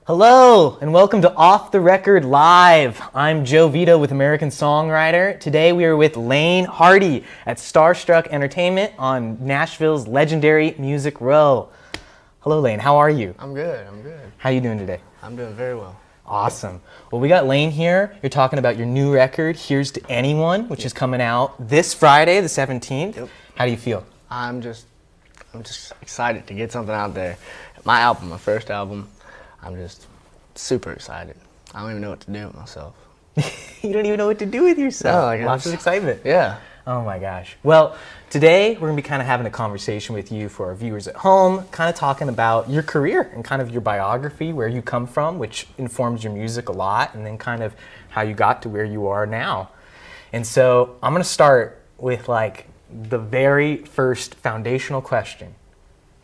Hello, and welcome to Off the Record Live. I'm Joe Vito with American Songwriter. Today we are with Laine Hardy at Starstruck Entertainment on Nashville's legendary Music Row. Hello, Laine. How are you? I'm good. How are you doing today? I'm doing very well. Awesome. Well, we got Laine here. You're talking about your new record, Here's to Anyone, which is coming out this Friday, the 17th. Yep. How do you feel? I'm just excited to get something out there. My first album, I'm just super excited. I don't even know what to do with myself. You don't even know what to do with yourself. No, Lots of excitement. Yeah. Oh my gosh. Well, today we're going to be kind of having a conversation with you for our viewers at home, kind of talking about your career and kind of your biography, where you come from, which informs your music a lot, and then kind of how you got to where you are now. And so I'm going to start with like the very first foundational question.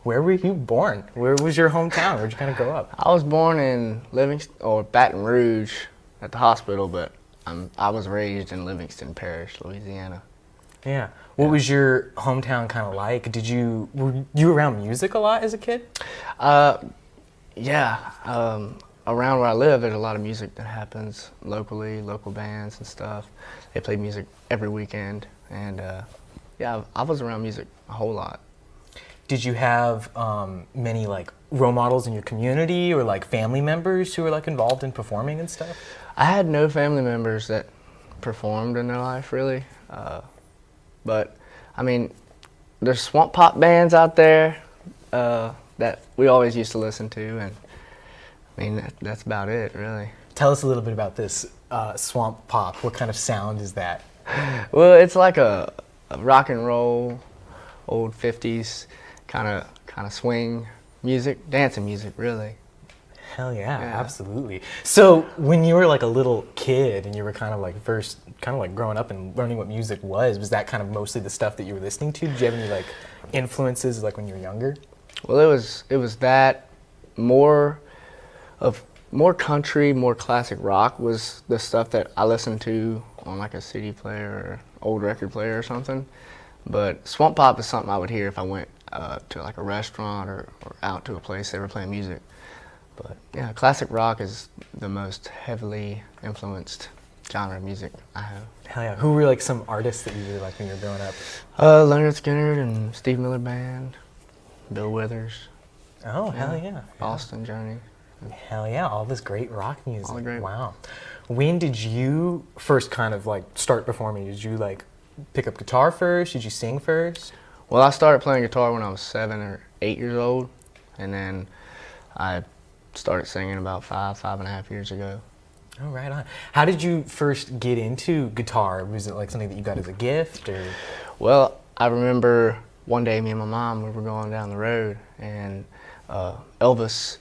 Where were you born? Where was your hometown? Where'd you kind of grow up? I was born in Baton Rouge at the hospital, but I was raised in Livingston Parish, Louisiana. Yeah. What was your hometown kind of like? Were you around music a lot as a kid? Yeah. Around where I live, there's a lot of music that happens locally, local bands and stuff. They play music every weekend, and yeah, I was around music a whole lot. Did you have many like role models in your community or like family members who were like involved in performing and stuff? I had no family members that performed in their life really, but I mean, there's swamp pop bands out there that we always used to listen to, and I mean that's about it really. Tell us a little bit about this swamp pop. What kind of sound is that? Well, it's like a rock and roll, old 50s kind of swing music, dancing music, really. Hell yeah, absolutely. So when you were like a little kid and you were kind of like growing up and learning what music was that kind of mostly the stuff that you were listening to? Did you have any like influences like when you were younger? Well, it was that more country, more classic rock was the stuff that I listened to on like a CD player or old record player or something. But swamp pop is something I would hear if I went to like a restaurant or out to a place they were playing music. But yeah, classic rock is the most heavily influenced genre of music I have. Hell yeah. Who were like some artists that you really liked when you were growing up? Leonard Skinner and Steve Miller Band, Bill Withers. Oh, hell yeah. Boston Journey. Hell yeah, all this great rock music. All the great. Wow. When did you first kind of like start performing? Did you like pick up guitar first? Did you sing first? Well, I started playing guitar when I was 7 or 8 years old, and then I started singing about 5.5 years ago. Oh, right on. How did you first get into guitar? Was it like something that you got as a gift, or? Well, I remember one day me and my mom, we were going down the road, and Elvis's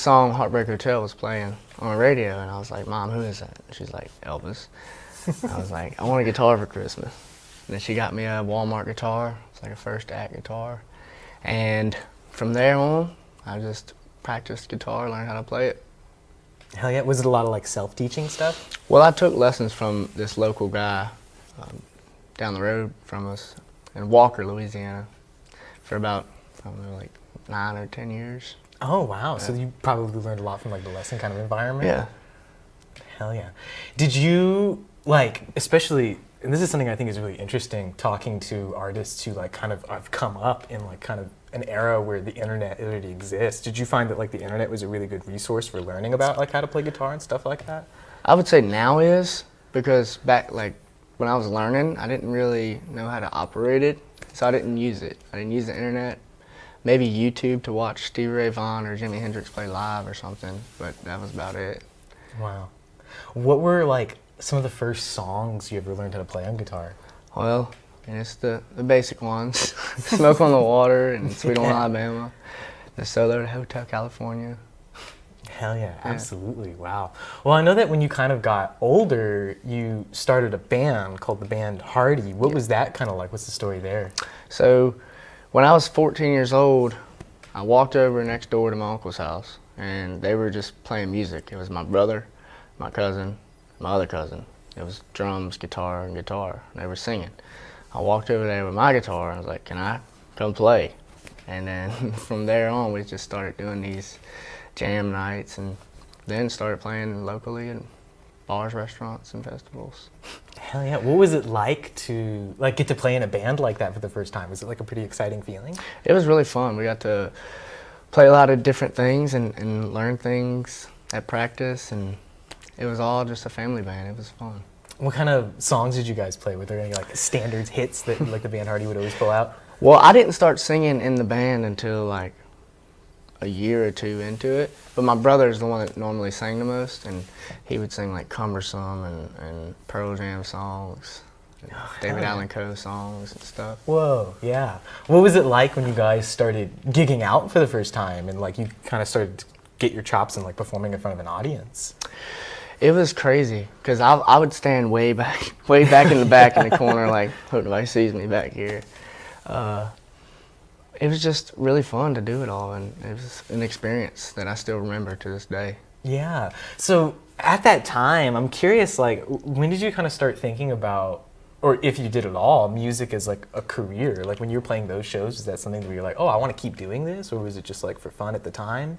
song Heartbreak Hotel was playing on the radio, and I was like, Mom, who is that? And she's like, Elvis. I was like, I want a guitar for Christmas. And then she got me a Walmart guitar. It's like a first act guitar. And from there on, I just practiced guitar, learned how to play it. Hell yeah. Was it a lot of like self-teaching stuff? Well, I took lessons from this local guy down the road from us in Walker, Louisiana, for about, I don't know, like 9 or 10 years. Oh, wow. Yeah. So you probably learned a lot from like the lesson kind of environment? Yeah. Hell yeah. Did you, like, especially, and this is something I think is really interesting, talking to artists who like kind of have come up in like kind of an era where the internet already exists. Did you find that like the internet was a really good resource for learning about like how to play guitar and stuff like that? I would say now is, because back like when I was learning, I didn't really know how to operate it, so I didn't use it. I didn't use the internet. Maybe YouTube to watch Stevie Ray Vaughan or Jimi Hendrix play live or something, but that was about it. Wow. What were like some of the first songs you ever learned how to play on guitar? Well, and it's the basic ones. Smoke on the Water and Sweet Home Alabama. The Solo to Hotel California. Hell yeah, absolutely. Wow. Well, I know that when you kind of got older, you started a band called the band Hardy. What was that kind of like? What's the story there? So when I was 14 years old, I walked over next door to my uncle's house, and they were just playing music. It was my brother, my cousin, my other cousin. It was drums, guitar, and guitar. They were singing. I walked over there with my guitar, and I was like, can I come play? And then from there on, we just started doing jam nights, and then started playing locally in bars, restaurants, and festivals. Hell yeah. What was it like to like get to play in a band like that for the first time? Was it like a pretty exciting feeling? It was really fun. We got to play a lot of different things and learn things at practice, and it was all just a family band. It was fun. What kind of songs did you guys play? Were there any like standards hits that like the band Hardy would always pull out? Well, I didn't start singing in the band until like a year or two into it, but my brother is the one that normally sang the most, and he would sing like Cumbersome and Pearl Jam songs, and David Allen Coe songs and stuff. Whoa, yeah. What was it like when you guys started gigging out for the first time and like you kind of started to get your chops in like performing in front of an audience? It was crazy because I would stand way back in the back in the corner, like hope nobody sees me back here. It was just really fun to do it all, and it was an experience that I still remember to this day. Yeah. So at that time, I'm curious, like, when did you kind of start thinking about, or if you did at all, music as like a career? Like when you were playing those shows, is that something where you're like, oh, I want to keep doing this, or was it just like for fun at the time?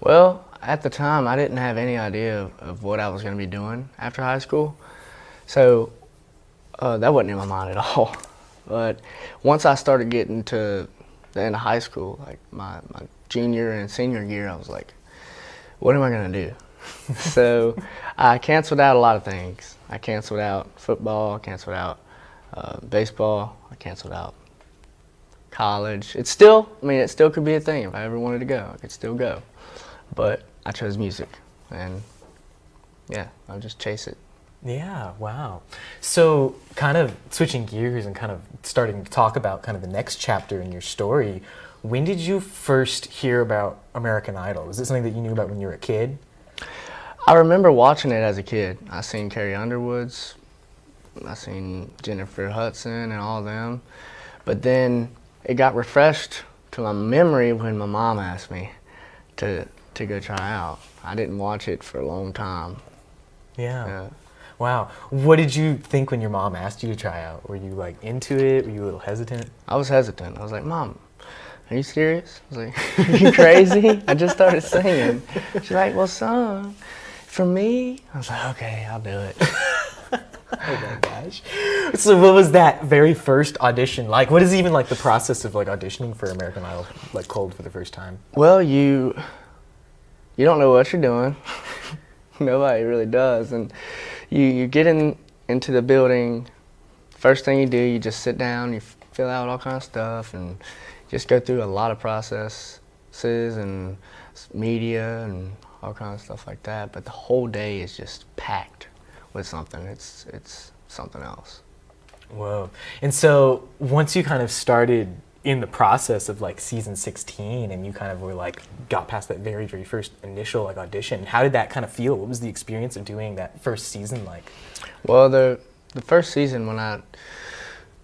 Well, at the time, I didn't have any idea of what I was going to be doing after high school, so that wasn't in my mind at all. But once I started getting to the end of high school, like my junior and senior year, I was like, what am I going to do? So I canceled out a lot of things. I canceled out football, I canceled out baseball, I canceled out college. It still could be a thing. If I ever wanted to go, I could still go. But I chose music, and yeah, I'll just chase it. Yeah, wow. So kind of switching gears and kind of starting to talk about kind of the next chapter in your story, when did you first hear about American Idol? Was it something that you knew about when you were a kid? I remember watching it as a kid. I seen Carrie Underwood's, I seen Jennifer Hudson and all of them, but then it got refreshed to my memory when my mom asked me to go try out. I didn't watch it for a long time. Yeah. Wow. What did you think when your mom asked you to try out? Were you like into it? Were you a little hesitant? I was hesitant. I was like, Mom, are you serious? I was like, are you crazy? I just started singing. She's like, well, son, for me? I was like, okay, I'll do it. Oh my gosh. So what was that very first audition like? What is even like the process of like auditioning for American Idol like cold for the first time? Well, you don't know what you're doing. Nobody really does. And you get into the building. First thing you do, you just sit down, you fill out all kinds of stuff, and just go through a lot of processes and media and all kinds of stuff like that. But the whole day is just packed with something. It's something else. Whoa. And so once you kind of started in the process of like season 16 and you kind of were like got past that very first initial like audition, how did that kind of feel? What was the experience of doing that first season like? Well, the first season when I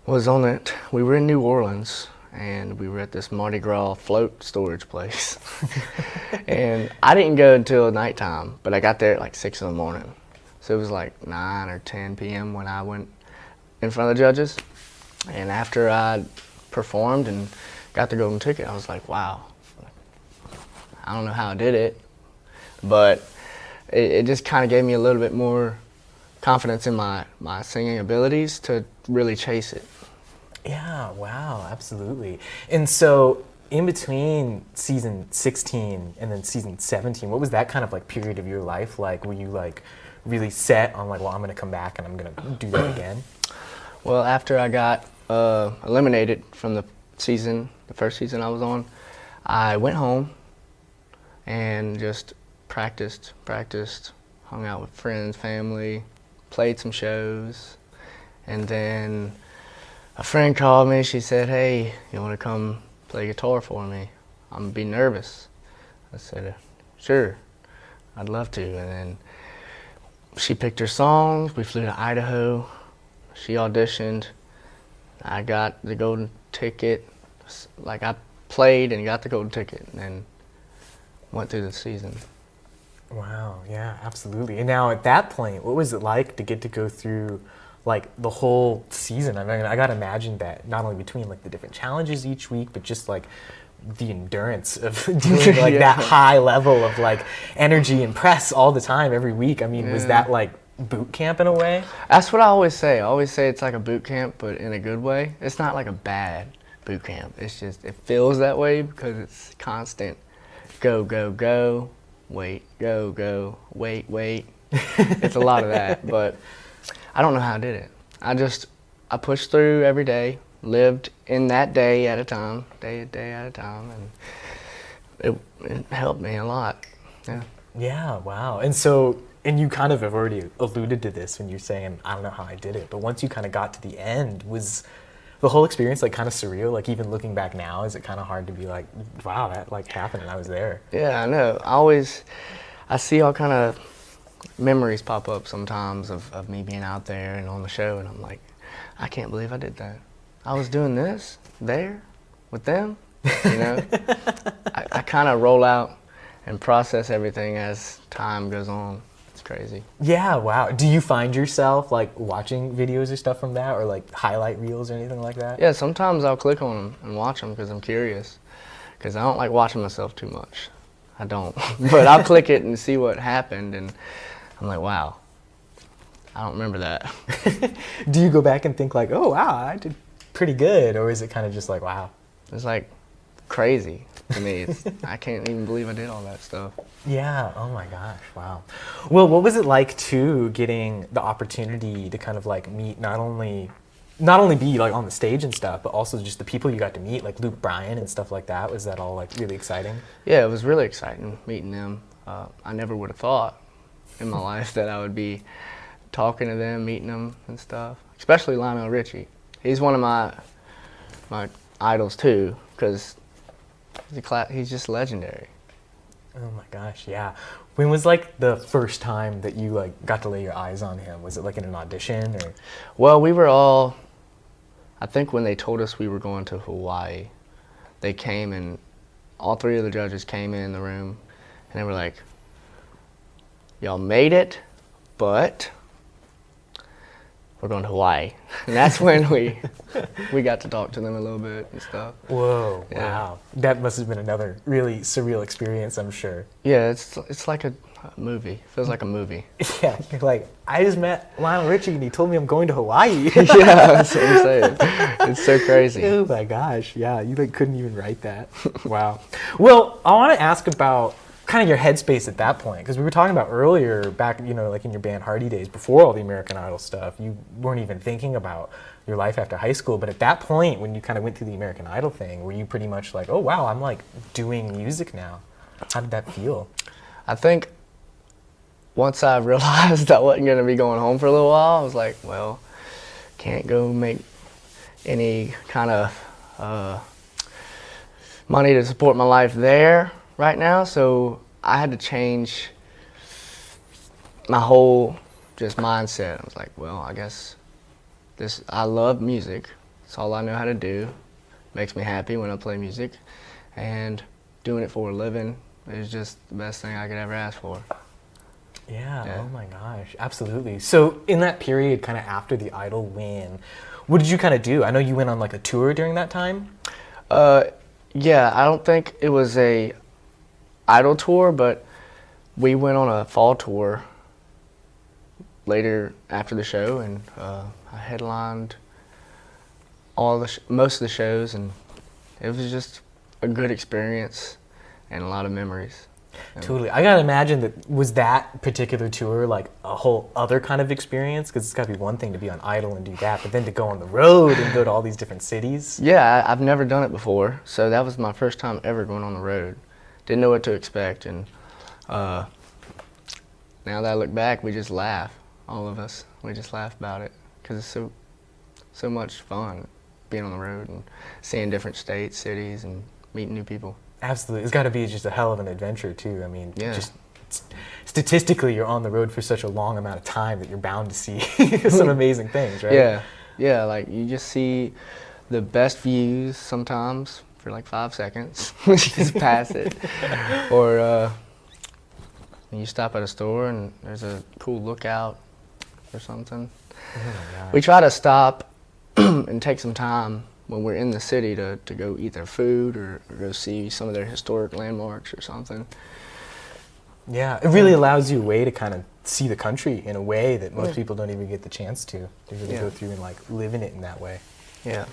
was on it, we were in New Orleans and we were at this Mardi Gras float storage place. And I didn't go until nighttime, but I got there at like 6 in the morning. So it was like 9 or 10 p.m. when I went in front of the judges. And after I performed and got the golden ticket, I was like, wow. I don't know how I did it, but it just kind of gave me a little bit more confidence in my singing abilities to really chase it. Yeah, wow, absolutely. And so in between season 16 and then season 17, what was that kind of like period of your life like? Were you like really set on like, well, I'm going to come back and I'm going to do that again? Well, after I got eliminated from the first season I was on, I went home and just practiced, hung out with friends, family, played some shows, and then a friend called me. She said, hey, you want to come play guitar for me? I'm gonna be nervous. I said, sure, I'd love to. And then she picked her songs. We flew to Idaho. She auditioned. I got the golden ticket. Like I played and got the golden ticket and then went through the season. Wow, yeah, absolutely. And now at that point, what was it like to get to go through like the whole season? I mean, I gotta imagine that not only between like the different challenges each week, but just like the endurance of doing like that high level of like energy and press all the time every week. I mean, was that like boot camp in a way? That's what I always say. I always say it's like a boot camp, but in a good way. It's not like a bad boot camp. It's just, it feels that way because it's constant go, go, go, wait, go, go, wait, wait. It's a lot of that, but I don't know how I did it. I pushed through every day, lived in that day at a time, day at a time, and it helped me a lot. Yeah. Yeah, wow. And so, and you kind of have already alluded to this when you're saying, I don't know how I did it, but once you kind of got to the end, was the whole experience like kind of surreal? Like even looking back now, is it kind of hard to be like, wow, that like happened and I was there? Yeah, I know. I see all kind of memories pop up sometimes of me being out there and on the show, and I'm like, I can't believe I did that. I was doing this there with them, you know? I kind of roll out and process everything as time goes on. It's crazy. Yeah, wow. Do you find yourself like watching videos or stuff from that, or like highlight reels or anything like that? Yeah, sometimes I'll click on them and watch them because I'm curious, because I don't like watching myself too much. I don't. But I'll click it and see what happened, and I'm like, wow, I don't remember that. Do you go back and think like, oh, wow, I did pretty good, or is it kind of just like, wow? It's like crazy to me. I can't even believe I did all that stuff. Yeah, oh my gosh, wow. Well, what was it like too, getting the opportunity to kind of like meet not only be like on the stage and stuff, but also just the people you got to meet, like Luke Bryan and stuff like that? Was that all like really exciting? Yeah, it was really exciting meeting them. I never would have thought in my life that I would be talking to them, meeting them and stuff, especially Lionel Richie. He's one of my idols too, because he's just legendary. Oh my gosh, yeah. When was like the first time that you like got to lay your eyes on him? Was it like in an audition or? Well, we were all, I think when they told us we were going to Hawaii, they came and all three of the judges came in the room and they were like, y'all made it, but we're going to Hawaii. And that's when we got to talk to them a little bit and stuff. Whoa, Yeah. wow. That must have been another really surreal experience, I'm sure. Yeah, it's like a movie. Feels like a movie. Yeah, you're like, I just met Lionel Richie and he told me I'm going to Hawaii. Yeah, that's what I'm saying. It's so crazy. Oh my gosh, yeah, you like couldn't even write that. Wow. Well, I want to ask about kind of your headspace at that point, because we were talking about earlier back, you know, like in your band Hardy days, before all the American Idol stuff, you weren't even thinking about your life after high school. But at that point, when you kind of went through the American Idol thing, were you pretty much like, oh wow, I'm like doing music now? How did that feel? I think once I realized I wasn't going to be going home for a little while, I was like, well, can't go make any kind of money to support my life there right now, so I had to change my whole just mindset. I was like, well, I guess I love music. It's all I know how to do. Makes me happy when I play music, and doing it for a living is just the best thing I could ever ask for. Yeah, oh my gosh, absolutely. So in that period, kind of after the Idol win, what did you kind of do? I know you went on like a tour during that time. Yeah, I don't think it was a Idol tour, but we went on a fall tour later after the show, and I headlined most of the shows, and it was just a good experience and a lot of memories. Totally. I gotta imagine was that particular tour like a whole other kind of experience? Because it's gotta be one thing to be on Idol and do that, but then to go on the road and go to all these different cities. Yeah, I've never done it before, so that was my first time ever going on the road. Didn't know what to expect, and now that I look back, we just laugh, all of us. We just laugh about it, because it's so much fun being on the road and seeing different states, cities, and meeting new people. Absolutely. It's got to be just a hell of an adventure, too. I mean, Yeah. just statistically, you're on the road for such a long amount of time that you're bound to see some amazing things, right? Yeah, like you just see the best views sometimes for like 5 seconds. You just pass it. Or you stop at a store and there's a cool lookout or something. Oh my gosh. We try to stop and take some time when we're in the city to go eat their food or go see some of their historic landmarks or something. Yeah, it really allows you a way to kind of see the country in a way that most people don't even get the chance to really go through and like live in it in that way. Yeah.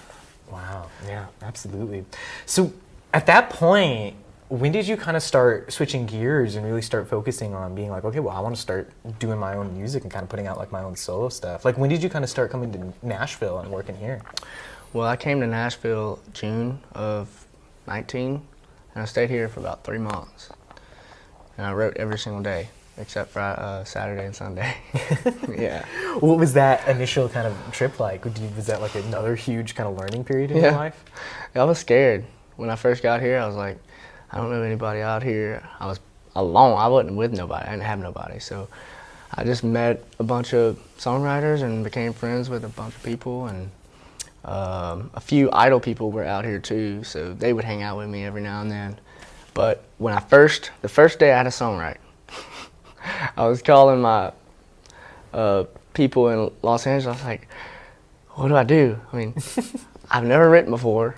Wow, yeah, absolutely. So at that point, when did you kind of start switching gears and really start focusing on being like, okay, well, I want to start doing my own music and kind of putting out like my own solo stuff? Like, when did you kind of start coming to Nashville and working here? Well, I came to Nashville June of 19, and I stayed here for about 3 months. And I wrote every single day, except for Saturday and Sunday. Yeah. What was that initial kind of trip like? Was that like another huge kind of learning period in your life? I was scared. When I first got here, I was like, I don't know anybody out here. I was alone. I wasn't with nobody. I didn't have nobody. So I just met a bunch of songwriters and became friends with a bunch of people. And a few idol people were out here too, so they would hang out with me every now and then. But when the first day I had to songwrite, I was calling my people in Los Angeles. I was like, what do I do? I mean, I've never written before.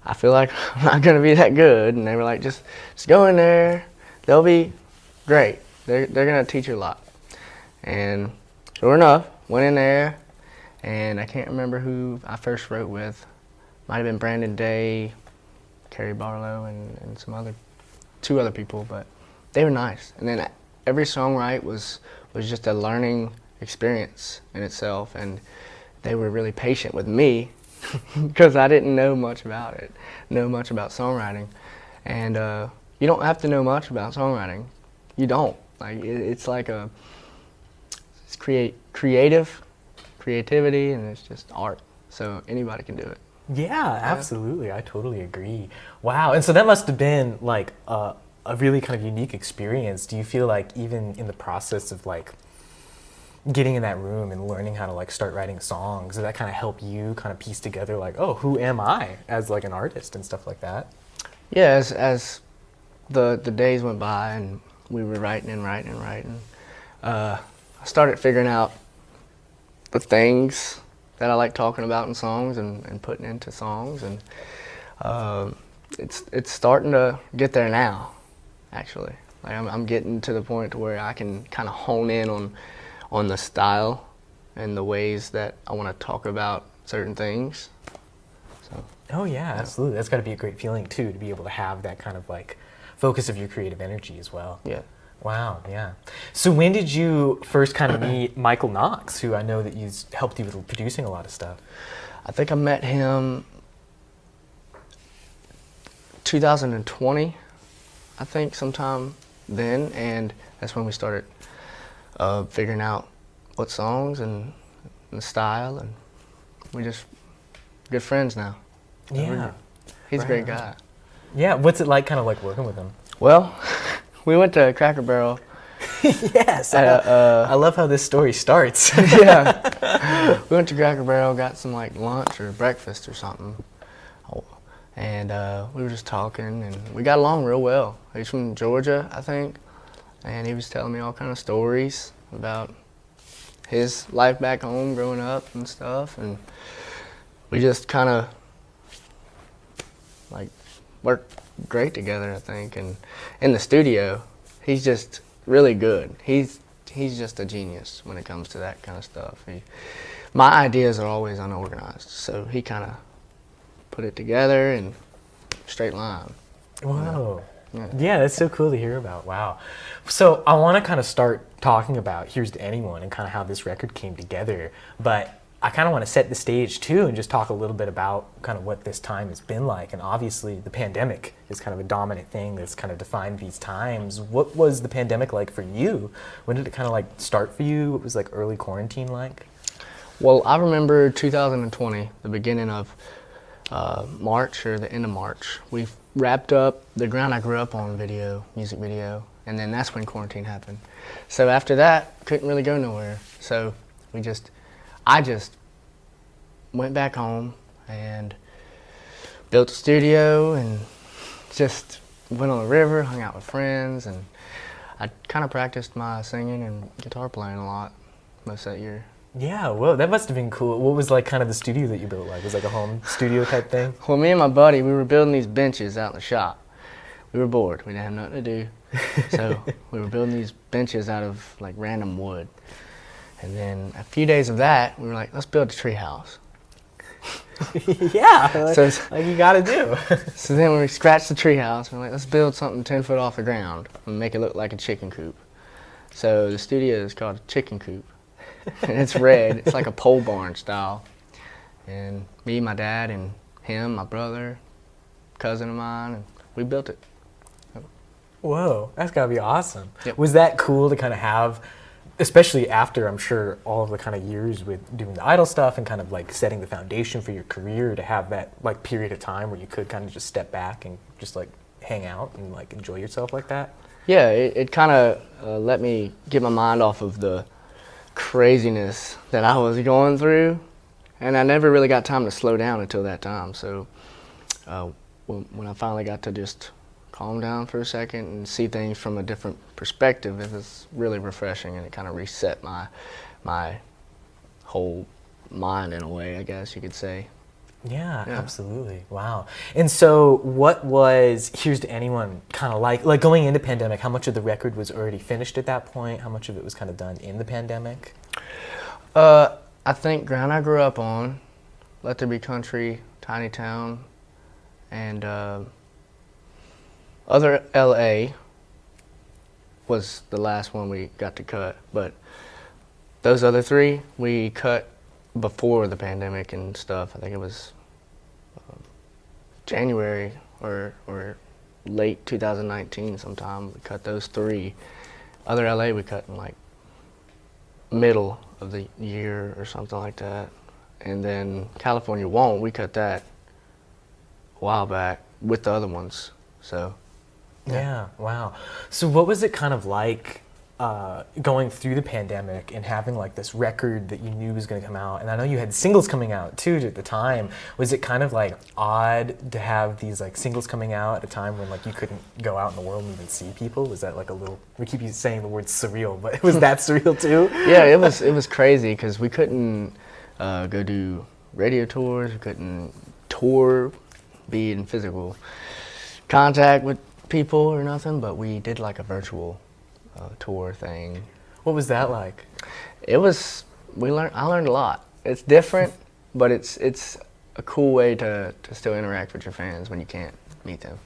I feel like I'm not going to be that good. And they were like, just go in there. They'll be great. They're going to teach you a lot. And sure enough, went in there, and I can't remember who I first wrote with. Might have been Brandon Day, Carrie Barlow, and two other people, but they were nice. And then every songwrite was just a learning experience in itself, and they were really patient with me because I didn't know much about songwriting. And you don't have to know much about songwriting. You don't. Like it's like it's creativity, and it's just art. So anybody can do it. Yeah, absolutely. I totally agree. Wow. And so that must have been like a really kind of unique experience. Do you feel like even in the process of like getting in that room and learning how to like start writing songs, did that kind of help you kind of piece together like, oh, who am I as like an artist and stuff like that? Yeah, as the days went by and we were writing, I started figuring out the things that I like talking about in songs and putting into songs, and it's starting to get there now, actually. Like I'm getting to the point to where I can kind of hone in on the style and the ways that I want to talk about certain things. So. Oh yeah, absolutely. That's got to be a great feeling too, to be able to have that kind of like focus of your creative energy as well. Yeah. Wow, yeah. So when did you first kind of meet Michael Knox, who I know that he's helped you with producing a lot of stuff? I think I met him 2020, I think, sometime then, and that's when we started figuring out what songs and the style, and we just good friends now. Yeah. He's a great guy. Yeah, what's it like kind of like working with him? Well, we went to Cracker Barrel. Yes, I love how this story starts. Yeah. We went to Cracker Barrel, got some like lunch or breakfast or something. And we were just talking, and we got along real well. He's from Georgia, I think, and he was telling me all kind of stories about his life back home growing up and stuff, and we just kind of like worked great together, I think. And in the studio, he's just really good. He's just a genius when it comes to that kind of stuff. My ideas are always unorganized, so he kind of put it together in straight line. Whoa. Yeah. Yeah, that's so cool to hear about. Wow. So I want to kind of start talking about Here's to Anyone and kind of how this record came together, but I kind of want to set the stage too and just talk a little bit about kind of what this time has been like. And obviously the pandemic is kind of a dominant thing that's kind of defined these times. What was the pandemic like for you? When did it kind of like start for you? What was like early quarantine like? Well, I remember 2020, the beginning of March or the end of March. We wrapped up The Ground I Grew Up On music video, and then that's when quarantine happened. So after that, couldn't really go nowhere. So I just went back home and built a studio and just went on the river, hung out with friends, and I kind of practiced my singing and guitar playing a lot most of that year. Yeah, whoa, that must have been cool. What was like kind of the studio that you built like? Was it like a home studio type thing? Well, me and my buddy, we were building these benches out in the shop. We were bored. We didn't have nothing to do. So we were building these benches out of like random wood. And then a few days of that, we were like, let's build a tree house. Yeah, So like you gotta do. So then we scratched the tree house. We're like, let's build something 10 foot off the ground and make it look like a chicken coop. So the studio is called a chicken coop. And it's red. It's like a pole barn style. And me, my dad, and him, my brother, cousin of mine, and we built it. Whoa, that's gotta be awesome. Yep. Was that cool to kind of have, especially after I'm sure all of the kind of years with doing the Idol stuff and kind of like setting the foundation for your career, to have that like period of time where you could kind of just step back and just like hang out and like enjoy yourself like that? Yeah, it kind of let me get my mind off of the craziness that I was going through, and I never really got time to slow down until that time. So when I finally got to just calm down for a second and see things from a different perspective, it was really refreshing, and it kind of reset my whole mind in a way, I guess you could say. Yeah, absolutely. Wow. And so what was Here's to Anyone kind of like going into pandemic? How much of the record was already finished at that point? How much of it was kind of done in the pandemic? I think Ground I Grew Up On, Let There Be Country, Tiny Town, and Other LA was the last one we got to cut. But those other three we cut before the pandemic and stuff. I think it was January or late 2019 sometime. We cut those three. Other LA we cut in like middle of the year or something like that. And then California Won't, we cut that a while back with the other ones. So yeah, wow. So what was it kind of like going through the pandemic and having like this record that you knew was going to come out? And I know you had singles coming out too at the time. Was it kind of like odd to have these like singles coming out at a time when like you couldn't go out in the world and even see people? Was that like a little, we keep saying the word surreal, but was that surreal too? Yeah, it was crazy because we couldn't go do radio tours, we couldn't tour, be in physical contact with people or nothing, but we did like a virtual tour thing. What was that like? I learned a lot. It's different, but it's a cool way to still interact with your fans when you can't meet them.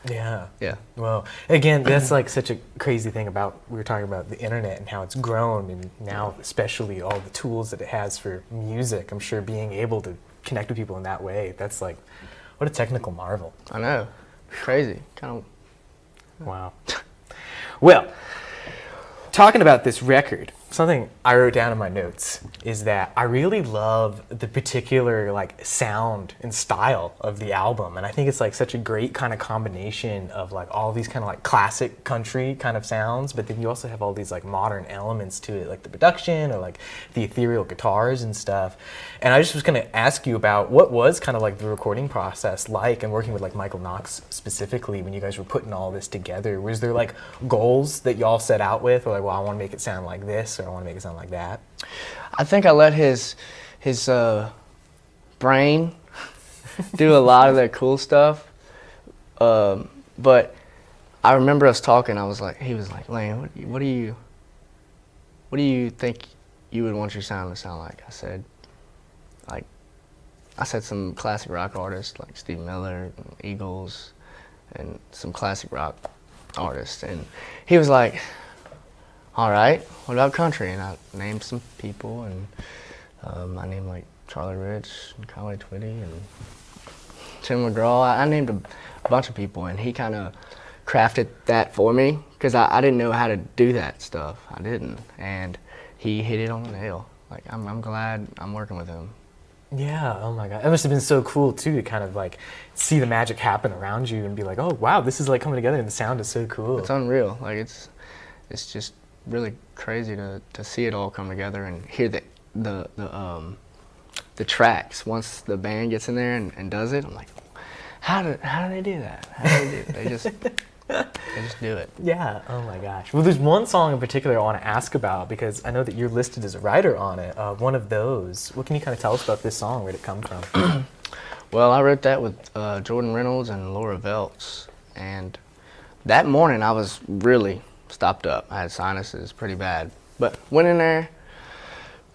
Yeah. Yeah. Well, again, that's like such a crazy thing about, we were talking about the internet and how it's grown, and now especially all the tools that it has for music. I'm sure being able to connect with people in that way, that's like, what a technical marvel. I know. Crazy. Kind of. Wow. Well, talking about this record, something I wrote down in my notes is that I really love the particular like sound and style of the album, and I think it's like such a great kind of combination of like all these kind of like classic country kind of sounds, but then you also have all these like modern elements to it, like the production or like the ethereal guitars and stuff. And I just was going to ask you about what was kind of like the recording process like, and working with like Michael Knox specifically when you guys were putting all this together. Was there like goals that y'all set out with, or like, well, I want to make it sound like this, or I want to make it sound like that? I think I let his brain do a lot of that cool stuff. But I remember us talking. He was like, Laine, what do you think you would want your sound to sound like? I said some classic rock artists like Steve Miller, and Eagles, and some classic rock artists. And he was like, all right, what about country? And I named some people, and I named like Charlie Rich and Conway Twitty and Tim McGraw. I named a bunch of people, and he kind of crafted that for me because I didn't know how to do that stuff. I didn't, and he hit it on the nail. Like I'm glad I'm working with him. Yeah, oh my God. It must have been so cool too to kind of like see the magic happen around you and be like, oh wow, this is like coming together and the sound is so cool. It's unreal. Like it's just really crazy to see it all come together and hear the tracks. Once the band gets in there and does it, I'm like, how do they do that? How do they do it? They just do it. Yeah. Oh my gosh. Well, there's one song in particular I want to ask about because I know that you're listed as a writer on it. One of those. What can you kind of tell us about this song? Where did it come from? Well, I wrote that with Jordan Reynolds and Laura Veltz, and that morning I was really stopped up. I had sinuses pretty bad, but went in there.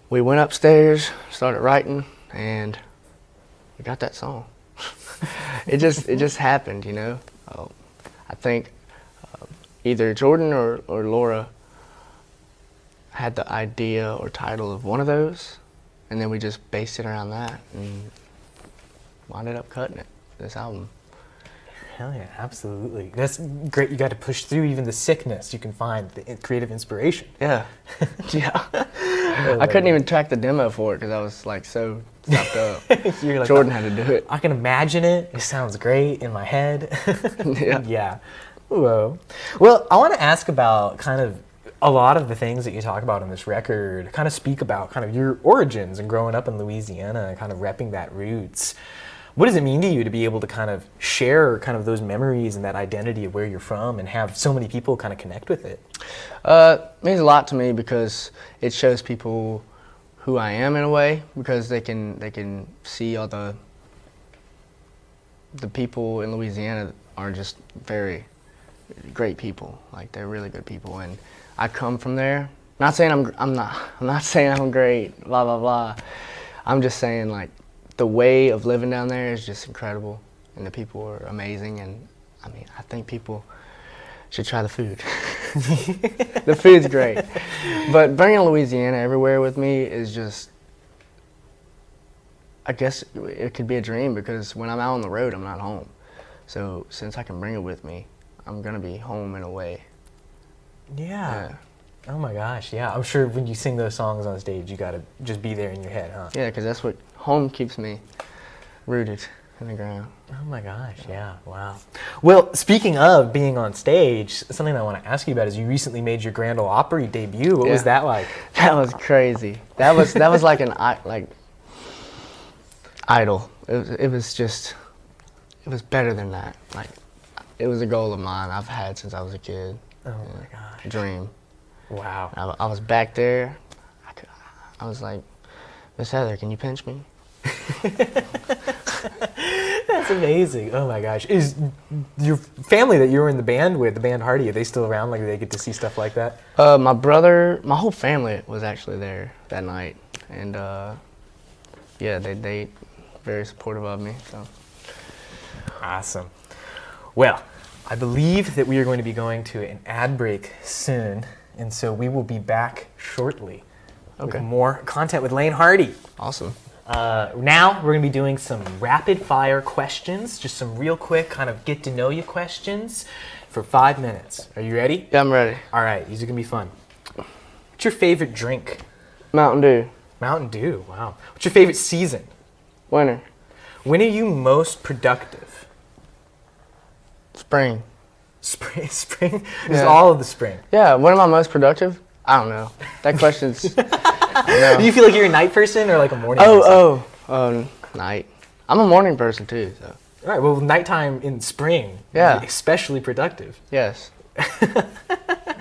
We went upstairs, started writing, and we got that song. It just happened, you know. I think either Jordan or Laura had the idea or title of one of those, and then we just based it around that and wound up cutting it, this album. Hell yeah, absolutely. That's great. You got to push through even the sickness. You can find the creative inspiration. Yeah. Yeah. I couldn't even track the demo for it because I was like so stopped up. You're like, Jordan had to do it. I can imagine it. It sounds great in my head. Yeah. Yeah. Whoa. Well, I want to ask about kind of a lot of the things that you talk about on this record, kind of speak about kind of your origins and growing up in Louisiana and kind of repping that roots. What does it mean to you to be able to kind of share kind of those memories and that identity of where you're from and have so many people kind of connect with it? It means a lot to me because it shows people who I am in a way, because they can see all the people in Louisiana are just very great people. Like, they're really good people, and I come from there. Not saying I'm not saying I'm great, blah blah blah. I'm just saying, like, the way of living down there is just incredible, and the people are amazing, and I mean, I think people should try the food. The food's great. But bringing Louisiana everywhere with me is just, I guess it could be a dream, because when I'm out on the road, I'm not home. So since I can bring it with me, I'm gonna be home in a way. Yeah. Oh my gosh, yeah. I'm sure when you sing those songs on stage, you gotta just be there in your head, huh? Yeah, because that's what home keeps me rooted in the ground. Oh my gosh, yeah, wow. Well, speaking of being on stage, something I want to ask you about is you recently made your Grand Ole Opry debut. What was that like? That was crazy. That was like an idol. It was better than that. Like, it was a goal of mine I've had since I was a kid. Oh my gosh. Dream. Wow. I was back there. I was like, Miss Heather, can you pinch me? That's amazing. Oh my gosh. Is your family that you were in the band with, the band Hardy, are they still around? Like, do they get to see stuff like that? My brother, my whole family was actually there that night. And yeah, they very supportive of me. So. Awesome. Well, I believe that we are going to be going to an ad break soon, and so we will be back shortly with more content with Laine Hardy. Awesome. Now we're going to be doing some rapid fire questions, just some real quick kind of get to know you questions for 5 minutes. Are you ready? Yeah, I'm ready. All right, these are going to be fun. What's your favorite drink? Mountain Dew. Mountain Dew, wow. What's your favorite season? Winter. When are you most productive? Spring. Spring? Just Yeah. all of the spring. Yeah, when am I most productive? I don't know. That question's... No. Do you feel like you're a night person or like a morning person? Night. I'm a morning person too, so. All right, well, nighttime in spring, Yeah. especially productive. Yes.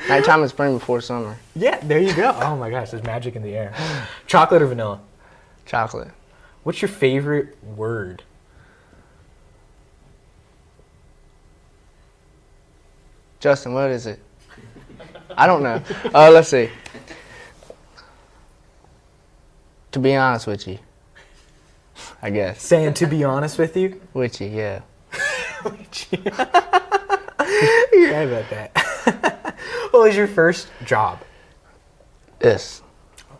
Nighttime in spring before summer. Yeah, there you go. Oh my gosh, there's magic in the air. Chocolate or vanilla? Chocolate. What's your favorite word? Justin, what is it? I don't know. Let's see. To be honest with you, I guess. Saying to be honest with you? With you, yeah. You're right about that. What was your first job? This.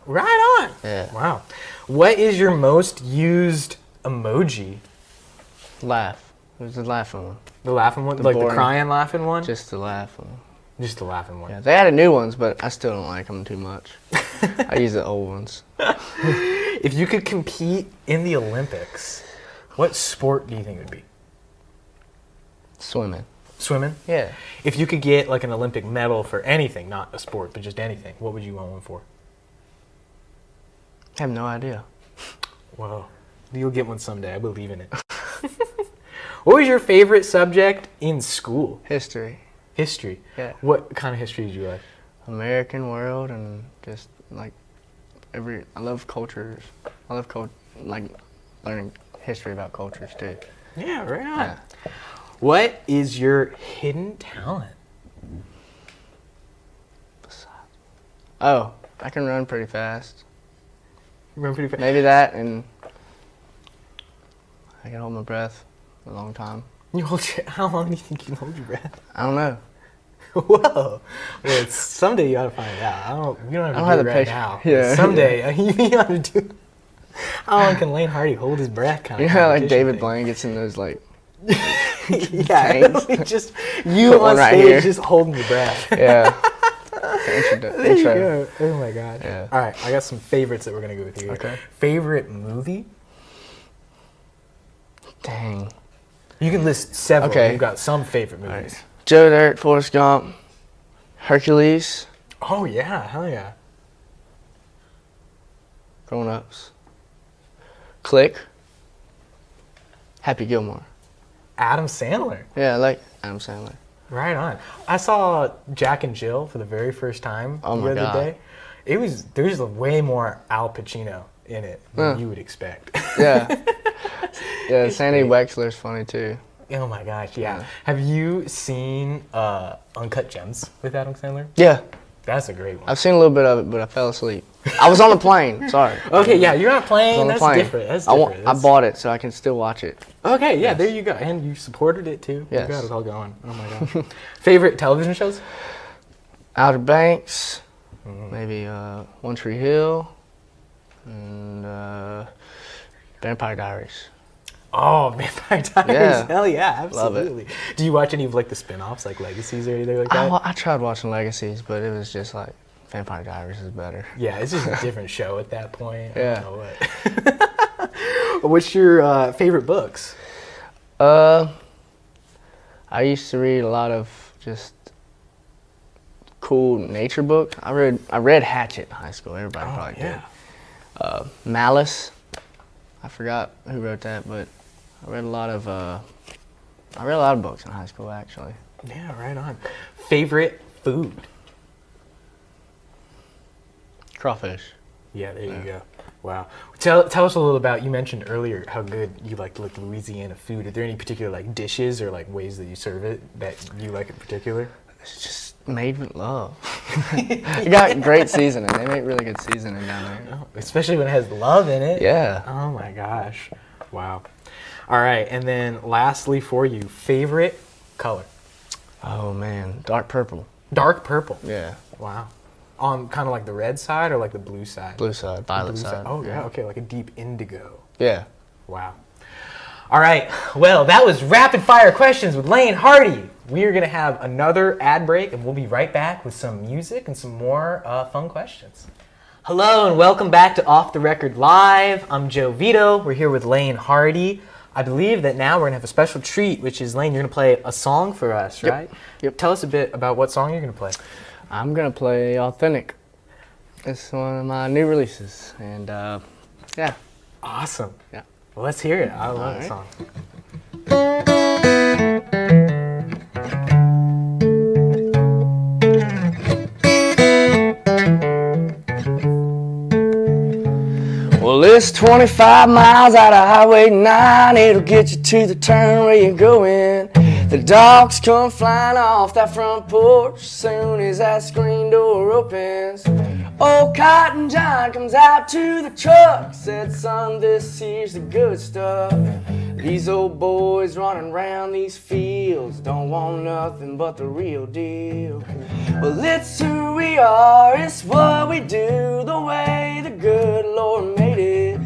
Right on. Yeah. Wow. What is your most used emoji? Laugh. It was the laughing one. The laughing one? The Like the boring- crying laughing one? Just the laugh one. Just the laughing one. Yeah, they added new ones, but I still don't like them too much. I use the old ones. If you could compete in the Olympics, what sport do you think it would be? Swimming. Swimming? Yeah. If you could get like an Olympic medal for anything, not a sport, but just anything, what would you want one for? I have no idea. Whoa. You'll get one someday. I believe in it. What was your favorite subject in school? History. History. Yeah. What kind of history did you like? American world and just like I love cultures. I love like learning history about cultures too. Yeah, right on. Yeah. What is your hidden talent? Oh, I can run pretty fast. You run pretty fast. Maybe that, and I can hold my breath a long time. How long do you think you can hold your breath? I don't know. Whoa. Well, someday you ought to find out. We don't have to do it right now. Yeah. Someday you ought to do. How long can Laine Hardy hold his breath? Kind You of know, like competition David thing. Blaine gets in those like. Yeah, just you Put on one right stage here. just holding your breath. Yeah. There you go. Oh my gosh. Yeah. All right, I got some favorites that we're gonna go with here. Okay. Favorite movie? Dang. You can list several. Okay. You've got some favorite All movies. right. Joe Dirt, Forrest Gump, Hercules, Oh yeah, hell yeah. Grown Ups, Click, Happy Gilmore. Adam Sandler. Yeah, I like Adam Sandler. Right on. I saw Jack and Jill for the very first time Oh the my other God. day. There's way more Al Pacino in it than you would expect. Yeah. Yeah, Sandy Wexler's funny too. Oh my gosh, yeah. Yeah. Have you seen Uncut Gems with Adam Sandler? Yeah, That's a great one. I've seen a little bit of it, but I fell asleep. I was on the plane. Sorry. Okay, yeah, you're not I was playing. on the That's plane. different. That's I different. I bought it so I can still watch it. Okay, yeah, there you go. And you supported it too. Yes. You got it all going. Oh my gosh. Favorite television shows? Outer Banks, maybe One Tree Hill, and Vampire Diaries. Oh, Vampire Diaries. Yeah. Hell yeah, Love it. absolutely. Do you watch any of like the spin-offs, like Legacies or anything like that? I tried watching Legacies, but it was just like Vampire Diaries is better. Yeah, it's just a different show at that point. Yeah. I don't know what. What's your favorite books? I used to read a lot of just cool nature books. I read Hatchet in high school. Everybody probably yeah. did. Malice. I forgot who wrote that, but I read a lot of books in high school actually. Yeah, right on. Favorite food? Crawfish. Yeah, there you go. Wow. Tell us a little about, you mentioned earlier how good you like Louisiana food. Are there any particular like dishes or like ways that you serve it that you like in particular? It's just made with love. It got great seasoning. They make really good seasoning down there. Oh, especially when it has love in it. Yeah. Oh my gosh. Wow. All right, and then lastly for you, favorite color? Oh man, dark purple. Dark purple. Yeah. Wow. On kind of like the red side or like the blue side? Blue side, violet Blue side. Oh yeah, okay, like a deep indigo. Yeah. Wow. All right, well, that was rapid fire questions with Laine Hardy. We are going to have another ad break, and we'll be right back with some music and some more fun questions. Hello, and welcome back to Off the Record Live. I'm Joe Vito. We're here with Laine Hardy. I believe that now we're going to have a special treat, which is, Laine, you're going to play a song for us, right? Yep. Tell us a bit about what song you're going to play. I'm gonna play Authentic. It's one of my new releases, and yeah. Awesome. Yeah. Well, let's hear it. I love All the right. song. Well, it's 25 miles out of Highway 9. It'll get you to the turn where you're going. The dogs come flying off that front porch soon as that screen door opens. Old Cotton John comes out to the truck, said, son, this here's the good stuff. These old boys running around these fields don't want nothing but the real deal. Well, it's who we are, it's what we do, the way the good Lord made it.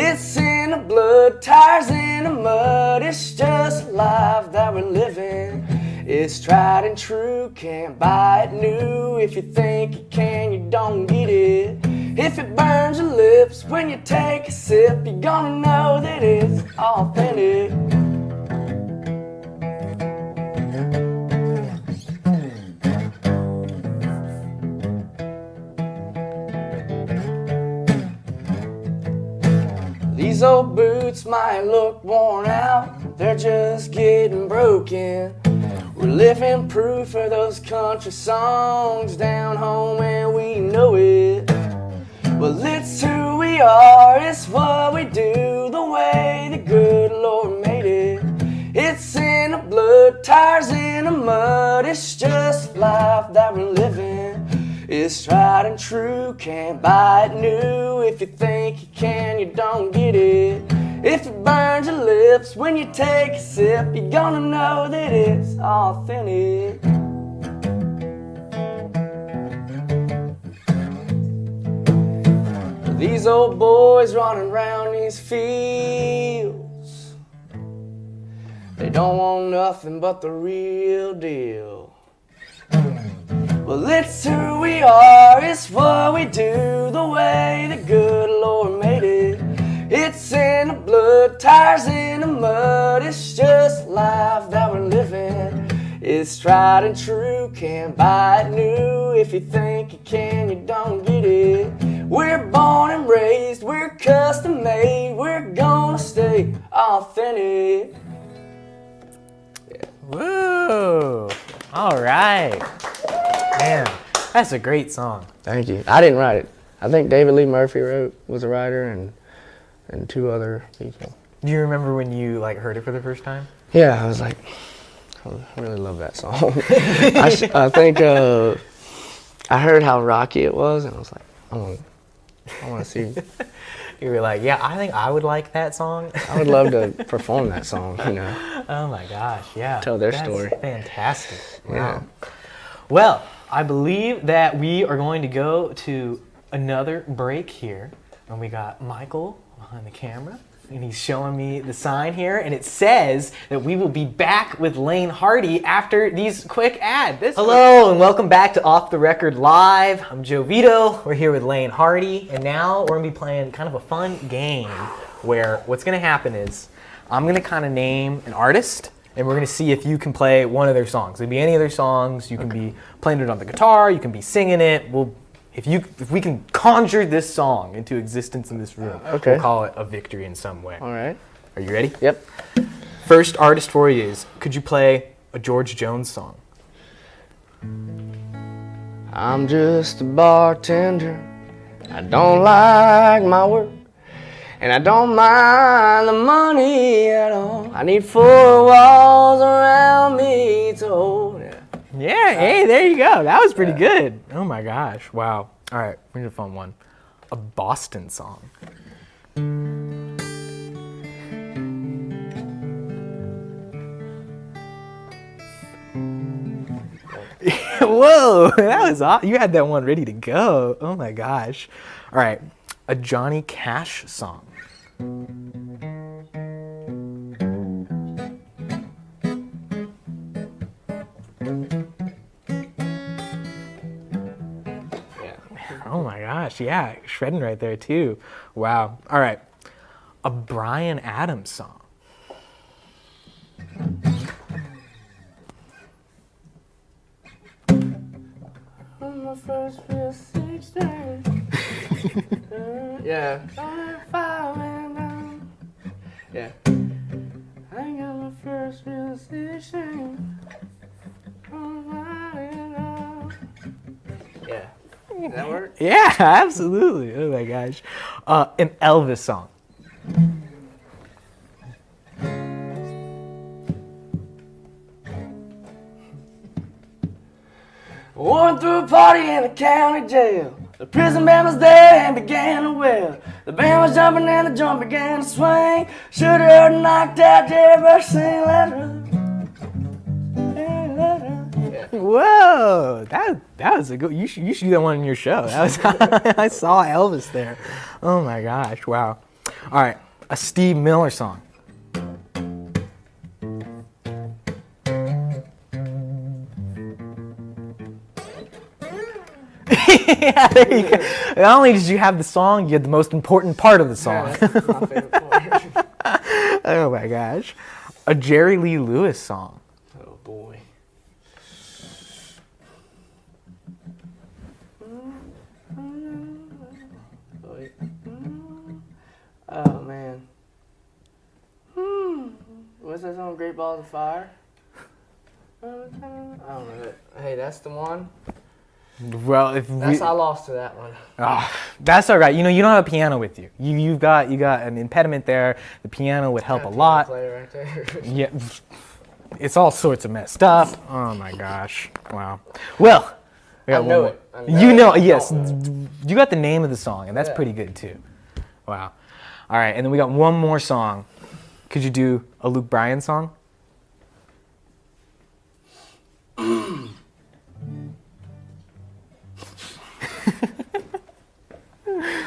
It's in the blood, tires in the mud, it's just life that we're living. It's tried and true, can't buy it new. If you think you can, you don't get it. If it burns your lips when you take a sip, you're gonna know that it's authentic. These old boots might look worn out, they're just getting broken. We're living proof of those country songs down home and we know it. Well, it's who we are, it's what we do, the way the good Lord made it. It's in the blood, tires in the mud, it's just life that we're living. It's tried and true, can't buy it new. If you think you can, you don't get it. If it burns your lips when you take a sip, you're gonna know that it's authentic. These old boys running around these fields, they don't want nothing but the real deal. Well, it's who we are, it's what we do, the way the good Lord made it. It's in the blood, tires in the mud, it's just life that we're living. It's tried and true, can't buy it new. If you think you can, you don't get it. We're born and raised, we're custom made, we're gonna stay authentic. Woo! All right. Man, that's a great song. Thank you. I didn't write it. I think David Lee Murphy was a writer, and two other people. Do you remember when you heard it for the first time? Yeah, I was like, I really love that song. I think I heard how rocky it was, and I was like, I want to see. You were like, yeah, I think I would like that song. I would love to perform that song, you know. Oh my gosh, yeah. Tell their story. Fantastic. Wow. Yeah. Well, I believe that we are going to go to another break here. And we got Michael behind the camera, and he's showing me the sign here, and it says that we will be back with Laine Hardy after these quick ads. Hello, and welcome back to Off the Record Live. I'm Joe Vito. We're here with Laine Hardy, and now we're going to be playing kind of a fun game where what's going to happen is I'm going to kind of name an artist, and we're going to see if you can play one of their songs. It could be any of their songs. You can be playing it on the guitar. You can be singing it. If we can conjure this song into existence in this room, we'll call it a victory in some way. All right. Are you ready? Yep. First artist for you is, could you play a George Jones song? I'm just a bartender. I don't like my work, and I don't mind the money at all. I need 4 walls around me to hold it. Yeah, hey, there you go. That was pretty good. Oh my gosh, wow. All right, here's a fun one. A Boston song. Whoa, that was awesome. You had that one ready to go. Oh my gosh. All right, a Johnny Cash song. Oh my gosh, yeah, shredding right there too. Wow. All right, a Bryan Adams song. My first real 16. Yeah. Yeah. I got my first real 16. Yeah. Does that work? Yeah, absolutely. Oh my gosh. An Elvis song. Went through a party in the county jail. The prison band was there and began to wail. The band was jumping and the drum began to swing. Should have heard knocked out Jerry sing letter. Whoa, that was a good. You should do that one in your show. That was I saw Elvis there. Oh my gosh, wow. All right, a Steve Miller song. Yeah, there you go. Not only did you have the song, you had the most important part of the song. Yeah, that's my favorite part. Oh my gosh, a Jerry Lee Lewis song. Oh boy. Oh man. What's that song? Great Balls of Fire? that's the one. Well, I lost to that one. that's all right. You know, you don't have a piano with you. You got an impediment there. The piano would help a lot. Player right there. Yeah, it's all sorts of messed up. Oh my gosh! Wow. Well, we got I know one it. more. I know You it. know, I yes. don't know You got the name of the song, and that's Yeah. pretty good too. Wow. All right, and then we got one more song. Could you do a Luke Bryan song?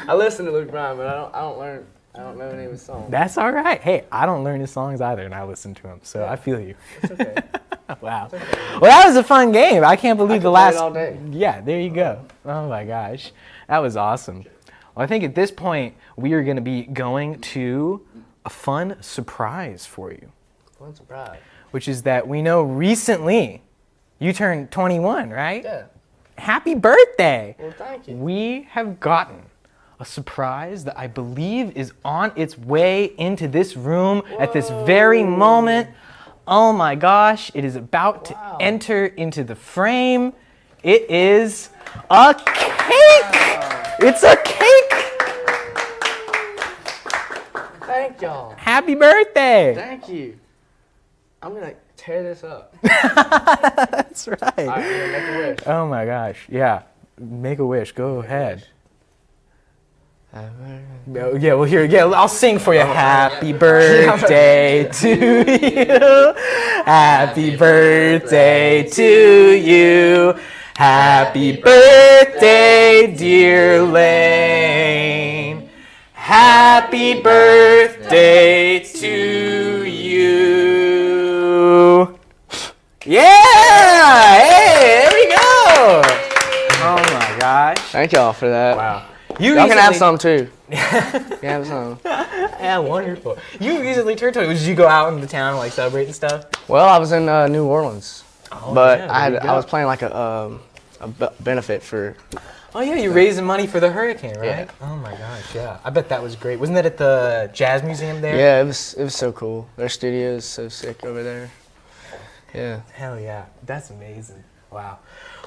I listen to Luke Bryan, but I don't know any of his songs. That's all right. Hey, I don't learn his songs either, and I listen to them, so I feel you. It's okay. Wow. Well, that was a fun game. I can't believe I the could play last. it all day. Yeah, there you go. Oh my gosh, that was awesome. Well, I think at this point we are going to be going to a fun surprise for you, Fun surprise. which is that we know recently you turned 21, right? Yeah. Happy birthday! Well, thank you. We have gotten a surprise that I believe is on its way into this room at this very moment. Oh my gosh, it is about to enter into the frame. It is a cake! It's a cake! Thank y'all. Happy birthday! Thank you. I'm gonna tear this up. That's right. All right, I'm gonna make a wish. Oh my gosh, yeah. Make a wish, go ahead. No, yeah, well here, yeah, I'll sing for you. Happy birthday to you. Happy birthday to you. Happy birthday, dear Laine. Happy birthday to you. Yeah! Hey, there we go. Oh my gosh. Thank y'all for that. Wow. Y'all can have some too. You can have some. Yeah, wonderful. You recently turned 20. Did you go out into town and like celebrate and stuff? Well, I was in New Orleans, Oh, but yeah, I there you was go. playing like a benefit for. Oh yeah, you're raising money for the hurricane, right? Yeah. Oh my gosh, yeah. I bet that was great. Wasn't that at the Jazz Museum there? Yeah, it was so cool. Their studio is so sick over there. Yeah. Hell yeah, that's amazing. Wow.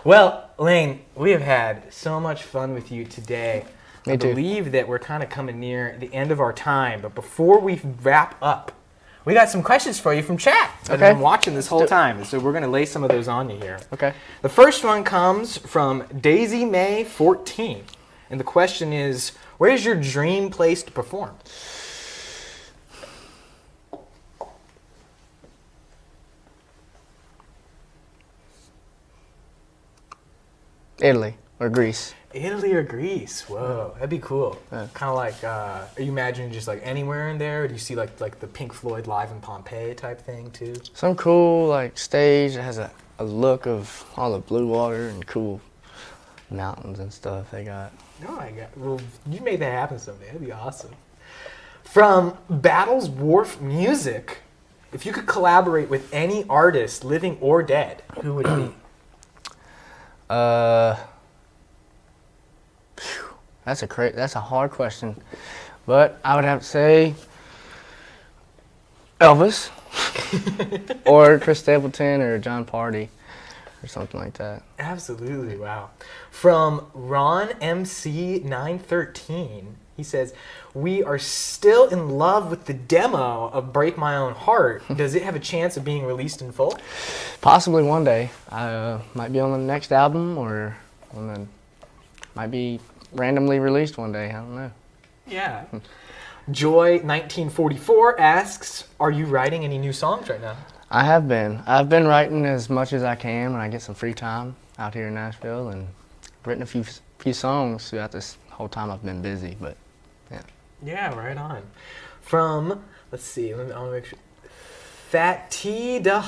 Well, Laine, we have had so much fun with you today. Me I too. believe that we're kind of coming near the end of our time, but before we wrap up, we got some questions for you from chat that Okay. I've been watching this whole time, so we're going to lay some of those on you here. Okay. The first one comes from Daisy May 14, and the question is, where's your dream place to perform? Italy or Greece. Italy or Greece? Whoa, that'd be cool. Yeah. Kind of like, are you imagining just like anywhere in there? Or do you see like the Pink Floyd live in Pompeii type thing too? Some cool like stage that has a look of all the blue water and cool mountains and stuff they got. No, well, you made that happen someday. That'd be awesome. From Battles Wharf Music, if you could collaborate with any artist, living or dead, who would it be? That's a hard question, but I would have to say Elvis or Chris Stapleton or John Party or something like that. Absolutely, wow. From Ron MC 913, he says, "We are still in love with the demo of Break My Own Heart. Does it have a chance of being released in full?" Possibly one day. I might be on the next album or might be randomly released one day. I don't know. Yeah. Joy 1944 asks, "Are you writing any new songs right now?" I have been. I've been writing as much as I can when I get some free time out here in Nashville, and written a few songs throughout this whole time I've been busy. But yeah. Yeah, right on. From, let's see, I want to make sure. Fat T the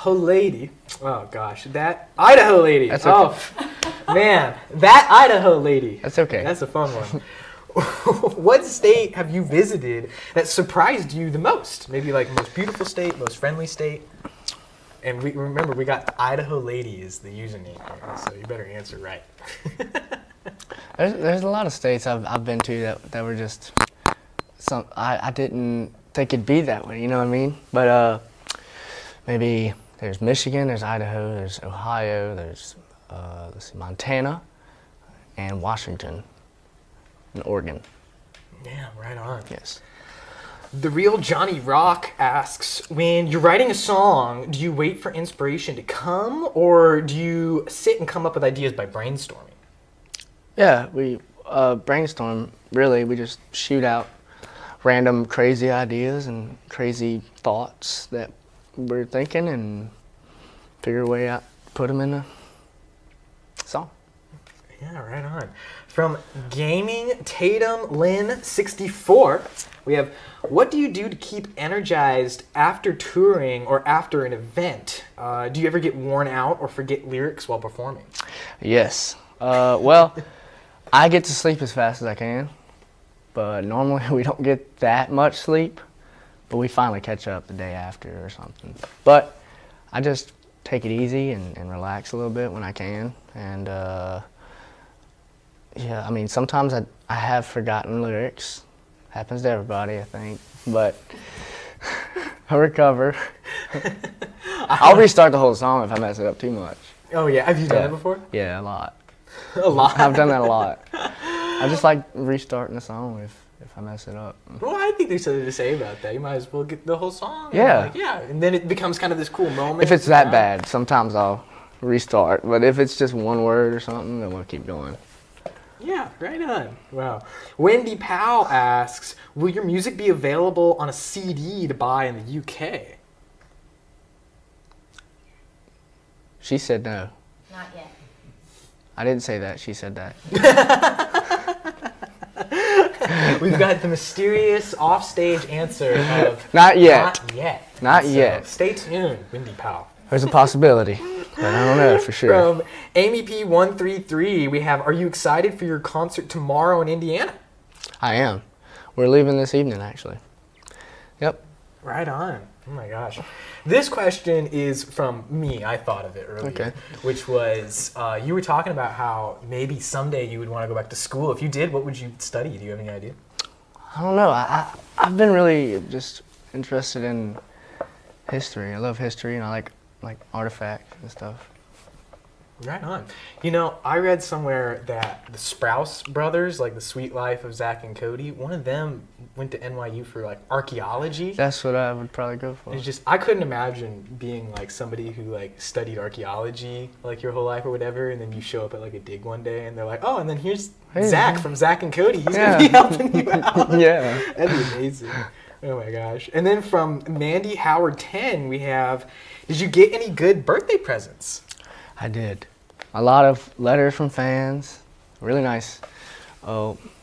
Lady. Oh gosh, that Idaho lady. That's okay. Oh man, that Idaho lady. That's okay. That's a fun one. What state have you visited that surprised you the most? Maybe like most beautiful state, most friendly state. And remember, we got Idaho lady is the username here, so you better answer right. There's a lot of states I've been to that were just I didn't think it'd be that way. You know what I mean? But maybe There's Michigan, there's Idaho, there's Ohio, there's let's see, Montana, and Washington, and Oregon. Yeah, right on. Yes. The Real Johnny Rock asks, when you're writing a song, do you wait for inspiration to come, or do you sit and come up with ideas by brainstorming? Yeah, we brainstorm. Really, we just shoot out random crazy ideas and crazy thoughts that we're thinking and figure a way out, put them in a song. Yeah, right on. From Gaming Tatum Lynn 64, we have, what do you do to keep energized after touring or after an event? Do you ever get worn out or forget lyrics while performing? Yes. Well, I get to sleep as fast as I can, but normally we don't get that much sleep, but we finally catch up the day after or something. But I just take it easy and relax a little bit when I can. And yeah, I mean, sometimes I have forgotten lyrics. Happens to everybody, I think. But I recover. I'll restart the whole song if I mess it up too much. Oh yeah, have you done it before? Yeah, a lot. A lot? I've done that a lot. I just like restarting the song if I mess it up. Well, I think there's something to say about that. You might as well get the whole song. Yeah. Yeah, and then it becomes kind of this cool moment. If it's that bad, sometimes I'll restart. But if it's just one word or something, then we'll keep going. Yeah, right on. Wow. Wendy Powell asks, will your music be available on a CD to buy in the UK? She said no. Not yet. I didn't say that. She said that. We've got the mysterious offstage answer of Not yet. Not yet. Not So yet. Stay tuned, Wendy Powell. There's a possibility, but I don't know for sure. From Amy P133, we have, are you excited for your concert tomorrow in Indiana? I am. We're leaving this evening, actually. Yep. Right on. Oh my gosh. This question is from me. I thought of it earlier, Okay. which was, you were talking about how maybe someday you would want to go back to school. If you did, what would you study? Do you have any idea? I don't know. I've been really just interested in history. I love history, and I like artifacts and stuff. Right on. You know, I read somewhere that the Sprouse brothers, like The Sweet Life of Zach and Cody, one of them went to NYU for like archaeology. That's what I would probably go for. It's just, I couldn't imagine being like somebody who like studied archaeology like your whole life or whatever, and then you show up at like a dig one day and they're like, oh, and then here's Hey. Zach from Zach and Cody. He's Yeah. gonna be helping you out. Yeah. That'd be amazing. Oh my gosh. And then from Mandy Howard 10, we have, did you get any good birthday presents? I did. A lot of letters from fans, really nice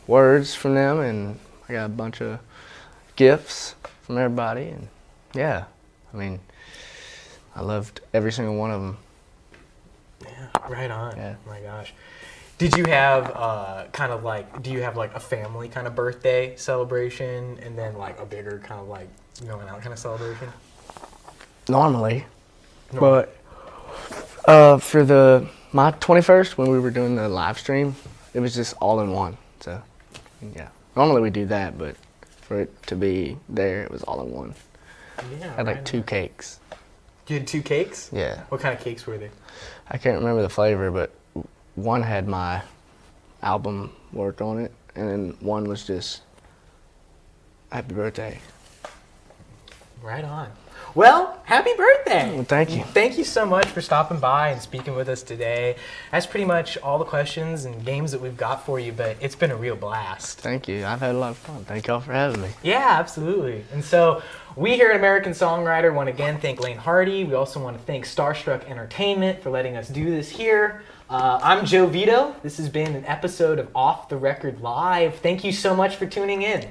words from them, and I got a bunch of gifts from everybody, and yeah, I mean, I loved every single one of them. Yeah, right on. Yeah. Oh my gosh. Did you have kind of like, do you have like a family kind of birthday celebration and then like a bigger kind of like going out kind of celebration? Normally, Normal. but for my 21st, when we were doing the live stream, it was just all in one. So, yeah. Normally we do that, but for it to be there, it was all in one. Yeah, I had like right 2 on. cakes. You had 2 cakes? Yeah. What kind of cakes were they? I can't remember the flavor, but one had my album work on it, and then one was just happy birthday. Right on. Well, happy birthday! Well, thank you. Thank you so much for stopping by and speaking with us today. That's pretty much all the questions and games that we've got for you, but it's been a real blast. Thank you. I've had a lot of fun. Thank y'all for having me. Yeah, absolutely. And so we here at American Songwriter want to again thank Laine Hardy. We also want to thank Starstruck Entertainment for letting us do this here. I'm Joe Vito. This has been an episode of Off the Record Live. Thank you so much for tuning in.